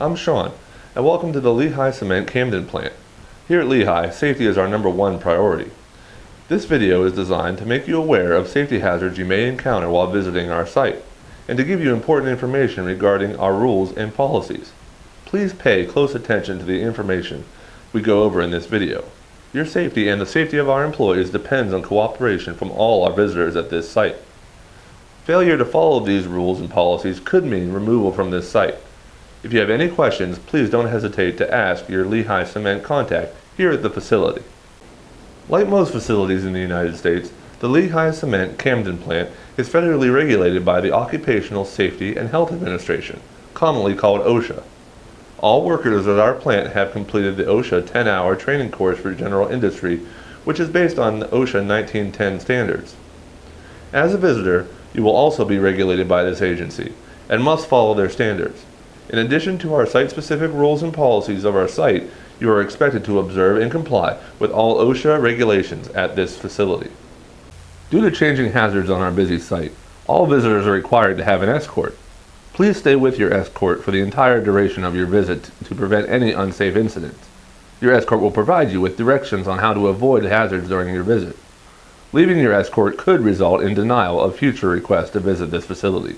I'm Sean, and welcome to the Lehigh Cement Camden plant. Here at Lehigh, safety is our #1 priority. This video is designed to make you aware of safety hazards you may encounter while visiting our site, and to give you important information regarding our rules and policies. Please pay close attention to the information we go over in this video. Your safety and the safety of our employees depends on cooperation from all our visitors at this site. Failure to follow these rules and policies could mean removal from this site. If you have any questions, please don't hesitate to ask your Lehigh Cement contact here at the facility. Like most facilities in the United States, the Lehigh Cement Camden plant is federally regulated by the Occupational Safety and Health Administration, commonly called OSHA. All workers at our plant have completed the OSHA 10-hour training course for general industry, which is based on the OSHA 1910 standards. As a visitor, you will also be regulated by this agency and must follow their standards. In addition to our site-specific rules and policies of our site, you are expected to observe and comply with all OSHA regulations at this facility. Due to changing hazards on our busy site, all visitors are required to have an escort. Please stay with your escort for the entire duration of your visit to prevent any unsafe incidents. Your escort will provide you with directions on how to avoid hazards during your visit. Leaving your escort could result in denial of future requests to visit this facility.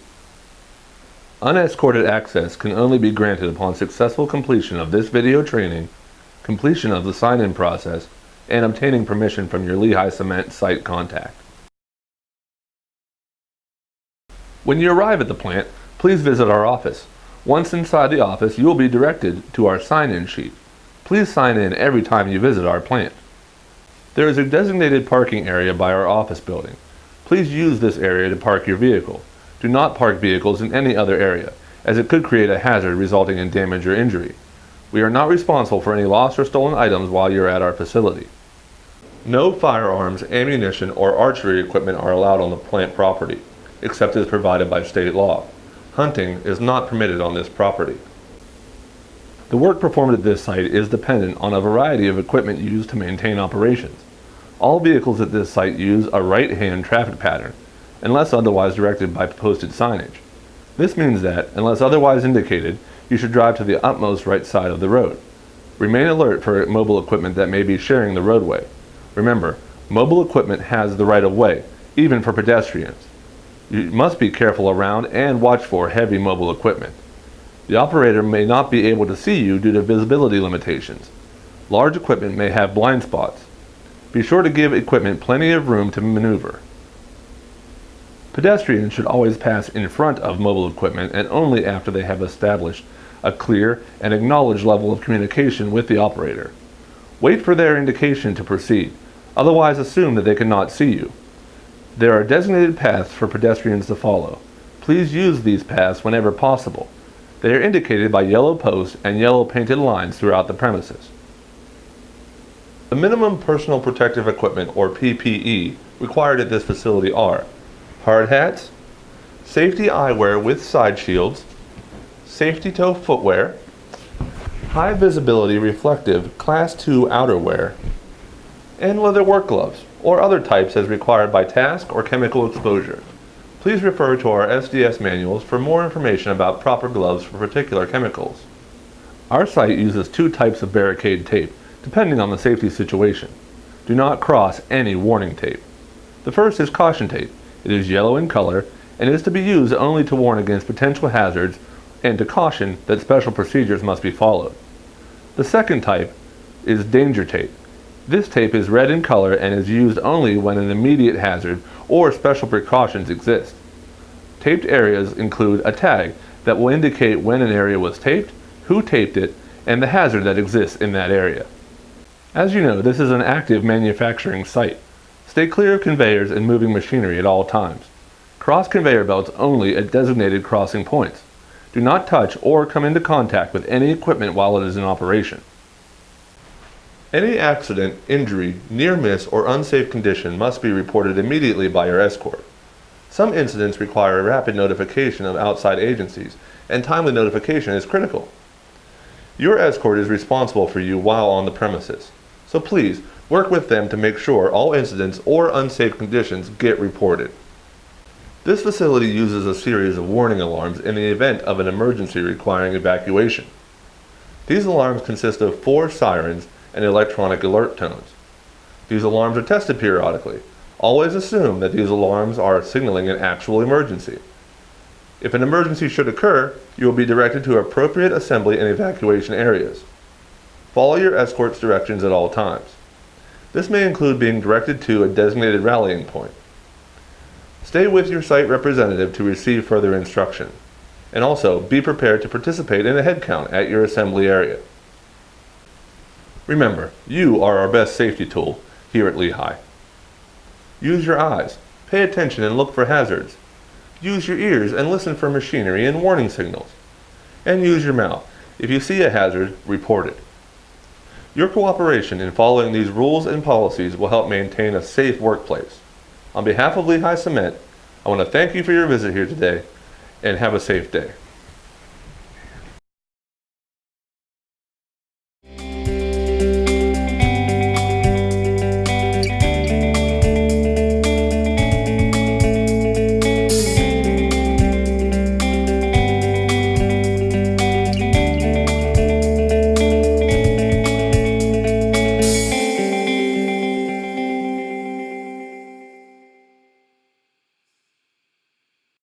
Unescorted access can only be granted upon successful completion of this video training, completion of the sign-in process, and obtaining permission from your Lehigh Cement site contact. When you arrive at the plant, please visit our office. Once inside the office, you will be directed to our sign-in sheet. Please sign in every time you visit our plant. There is a designated parking area by our office building. Please use this area to park your vehicle. Do not park vehicles in any other area, as it could create a hazard resulting in damage or injury. We are not responsible for any lost or stolen items while you're at our facility. No firearms, ammunition, or archery equipment are allowed on the plant property, except as provided by state law. Hunting is not permitted on this property. The work performed at this site is dependent on a variety of equipment used to maintain operations. All vehicles at this site use a right-hand traffic pattern, unless otherwise directed by posted signage. This means that, unless otherwise indicated, you should drive to the utmost right side of the road. Remain alert for mobile equipment that may be sharing the roadway. Remember, mobile equipment has the right of way, even for pedestrians. You must be careful around and watch for heavy mobile equipment. The operator may not be able to see you due to visibility limitations. Large equipment may have blind spots. Be sure to give equipment plenty of room to maneuver. Pedestrians should always pass in front of mobile equipment and only after they have established a clear and acknowledged level of communication with the operator. Wait for their indication to proceed, otherwise assume that they cannot see you. There are designated paths for pedestrians to follow. Please use these paths whenever possible. They are indicated by yellow posts and yellow painted lines throughout the premises. The minimum personal protective equipment, or PPE, required at this facility are hard hats, safety eyewear with side shields, safety toe footwear, high visibility reflective Class II outerwear, and leather work gloves, or other types as required by task or chemical exposure. Please refer to our SDS manuals for more information about proper gloves for particular chemicals. Our site uses 2 types of barricade tape, depending on the safety situation. Do not cross any warning tape. The first is caution tape. It is yellow in color and is to be used only to warn against potential hazards and to caution that special procedures must be followed. The second type is danger tape. This tape is red in color and is used only when an immediate hazard or special precautions exist. Taped areas include a tag that will indicate when an area was taped, who taped it, and the hazard that exists in that area. As you know, this is an active manufacturing site. Stay clear of conveyors and moving machinery at all times. Cross conveyor belts only at designated crossing points. Do not touch or come into contact with any equipment while it is in operation. Any accident, injury, near miss, or unsafe condition must be reported immediately by your escort. Some incidents require rapid notification of outside agencies, and timely notification is critical. Your escort is responsible for you while on the premises, so please work with them to make sure all incidents or unsafe conditions get reported. This facility uses a series of warning alarms in the event of an emergency requiring evacuation. These alarms consist of 4 sirens and electronic alert tones. These alarms are tested periodically. Always assume that these alarms are signaling an actual emergency. If an emergency should occur, you will be directed to appropriate assembly and evacuation areas. Follow your escort's directions at all times. This may include being directed to a designated rallying point. Stay with your site representative to receive further instruction. And also, be prepared to participate in a head count at your assembly area. Remember, you are our best safety tool here at Lehigh. Use your eyes, pay attention and look for hazards. Use your ears and listen for machinery and warning signals. And use your mouth. If you see a hazard, report it. Your cooperation in following these rules and policies will help maintain a safe workplace. On behalf of Lehigh Cement, I want to thank you for your visit here today and have a safe day.